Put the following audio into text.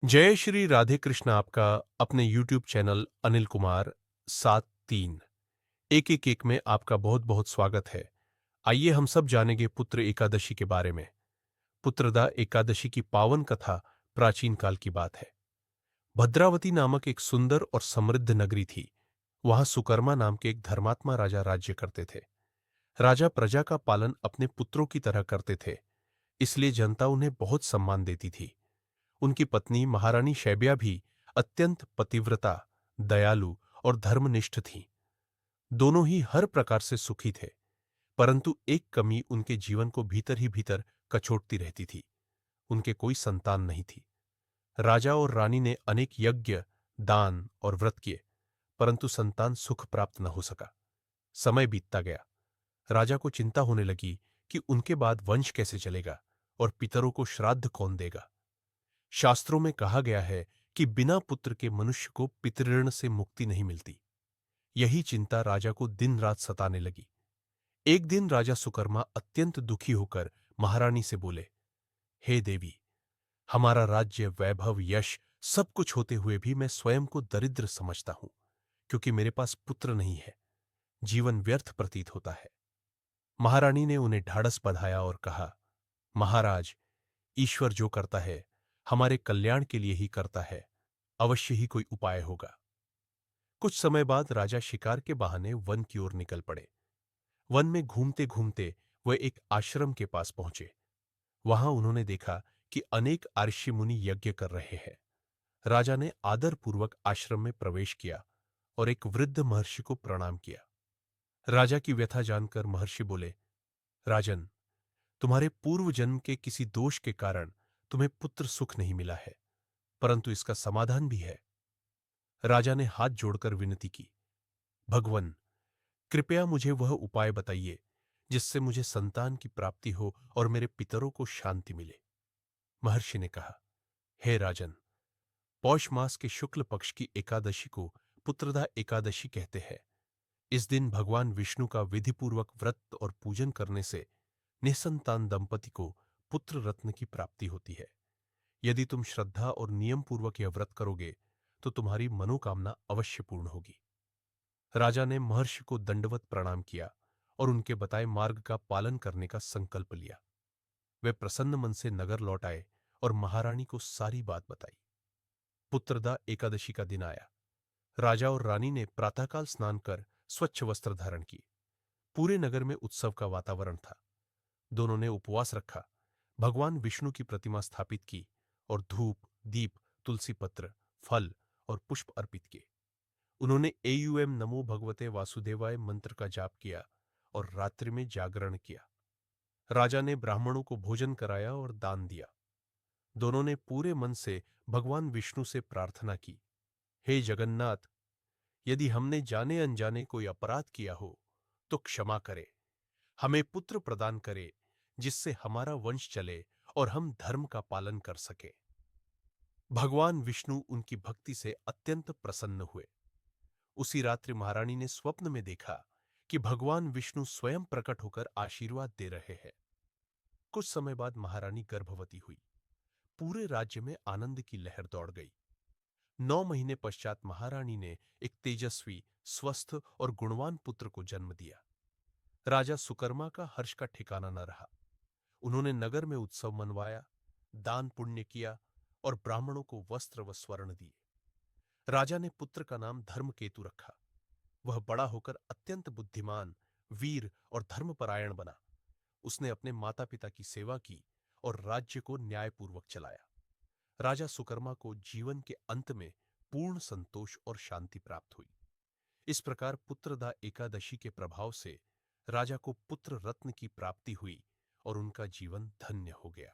जय श्री राधे कृष्ण। आपका अपने YouTube चैनल अनिल कुमार 73 एक एक एक में आपका बहुत बहुत स्वागत है। आइए हम सब जानेंगे पुत्र एकादशी के बारे में। पुत्रदा एकादशी की पावन कथा प्राचीन काल की बात है। भद्रावती नामक एक सुंदर और समृद्ध नगरी थी। वहां सुकर्मा नाम के एक धर्मात्मा राजा राज्य करते थे। राजा प्रजा का पालन अपने पुत्रों की तरह करते थे, इसलिए जनता उन्हें बहुत सम्मान देती थी। उनकी पत्नी महारानी शैब्या भी अत्यंत पतिव्रता, दयालु और धर्मनिष्ठ थीं। दोनों ही हर प्रकार से सुखी थे, परंतु एक कमी उनके जीवन को भीतर ही भीतर कचोटती रहती थी। उनके कोई संतान नहीं थी। राजा और रानी ने अनेक यज्ञ, दान और व्रत किए, परंतु संतान सुख प्राप्त न हो सका। समय बीतता गया। राजा को चिंता होने लगी कि उनके बाद वंश कैसे चलेगा और पितरों को श्राद्ध कौन देगा। शास्त्रों में कहा गया है कि बिना पुत्र के मनुष्य को पितृऋण से मुक्ति नहीं मिलती। यही चिंता राजा को दिन रात सताने लगी। एक दिन राजा सुकर्मा अत्यंत दुखी होकर महारानी से बोले, हे देवी, हमारा राज्य, वैभव, यश सब कुछ होते हुए भी मैं स्वयं को दरिद्र समझता हूं, क्योंकि मेरे पास पुत्र नहीं है। जीवन व्यर्थ प्रतीत होता है। महारानी ने उन्हें ढाढ़स बंधाया और कहा, महाराज, ईश्वर जो करता है हमारे कल्याण के लिए ही करता है। अवश्य ही कोई उपाय होगा। कुछ समय बाद राजा शिकार के बहाने वन की ओर निकल पड़े। वन में घूमते घूमते वह एक आश्रम के पास पहुंचे। वहां उन्होंने देखा कि अनेक ऋषि मुनि यज्ञ कर रहे हैं। राजा ने आदरपूर्वक आश्रम में प्रवेश किया और एक वृद्ध महर्षि को प्रणाम किया। राजा की व्यथा जानकर महर्षि बोले, राजन, तुम्हारे पूर्व जन्म के किसी दोष के कारण तुम्हें पुत्र सुख नहीं मिला है, परंतु इसका समाधान भी है। राजा ने हाथ जोड़कर विनती की, भगवन, कृपया मुझे वह उपाय बताइए जिससे मुझे संतान की प्राप्ति हो और मेरे पितरों को शांति मिले। महर्षि ने कहा, हे राजन, पौष मास के शुक्ल पक्ष की एकादशी को पुत्रदा एकादशी कहते हैं। इस दिन भगवान विष्णु का विधिपूर्वक व्रत और पूजन करने से निसंतान दंपति को पुत्र रत्न की प्राप्ति होती है। यदि तुम श्रद्धा और नियम पूर्वक यह व्रत करोगे तो तुम्हारी मनोकामना अवश्य पूर्ण होगी। राजा ने महर्षि को दंडवत प्रणाम किया और उनके बताए मार्ग का पालन करने का संकल्प लिया। वे प्रसन्न मन से नगर लौट आए और महारानी को सारी बात बताई। पुत्रदा एकादशी का दिन आया। राजा और रानी ने प्रातःकाल स्नान कर स्वच्छ वस्त्र धारण किए। पूरे नगर में उत्सव का वातावरण था। दोनों ने उपवास रखा, भगवान विष्णु की प्रतिमा स्थापित की और धूप, दीप, तुलसी पत्र, फल और पुष्प अर्पित किए। उन्होंने एयूएम नमो भगवते वासुदेवाय मंत्र का जाप किया और रात्रि में जागरण किया। राजा ने ब्राह्मणों को भोजन कराया और दान दिया। दोनों ने पूरे मन से भगवान विष्णु से प्रार्थना की, हे जगन्नाथ, यदि हमने जाने अनजाने कोई अपराध किया हो तो क्षमा करे। हमें पुत्र प्रदान करे जिससे हमारा वंश चले और हम धर्म का पालन कर सके। भगवान विष्णु उनकी भक्ति से अत्यंत प्रसन्न हुए। उसी रात्रि महारानी ने स्वप्न में देखा कि भगवान विष्णु स्वयं प्रकट होकर आशीर्वाद दे रहे हैं। कुछ समय बाद महारानी गर्भवती हुई। पूरे राज्य में आनंद की लहर दौड़ गई। 9 महीने पश्चात महारानी ने एक तेजस्वी, स्वस्थ और गुणवान पुत्र को जन्म दिया। राजा सुकर्मा का हर्ष का ठिकाना न रहा। उन्होंने नगर में उत्सव मनवाया, दान पुण्य किया और ब्राह्मणों को वस्त्र व स्वर्ण दिए। राजा ने पुत्र का नाम धर्मकेतु रखा। वह बड़ा होकर अत्यंत बुद्धिमान, वीर और धर्मपरायण बना। उसने अपने माता पिता की सेवा की और राज्य को न्यायपूर्वक चलाया। राजा सुकर्मा को जीवन के अंत में पूर्ण संतोष और शांति प्राप्त हुई। इस प्रकार पुत्रदा एकादशी के प्रभाव से राजा को पुत्र रत्न की प्राप्ति हुई और उनका जीवन धन्य हो गया।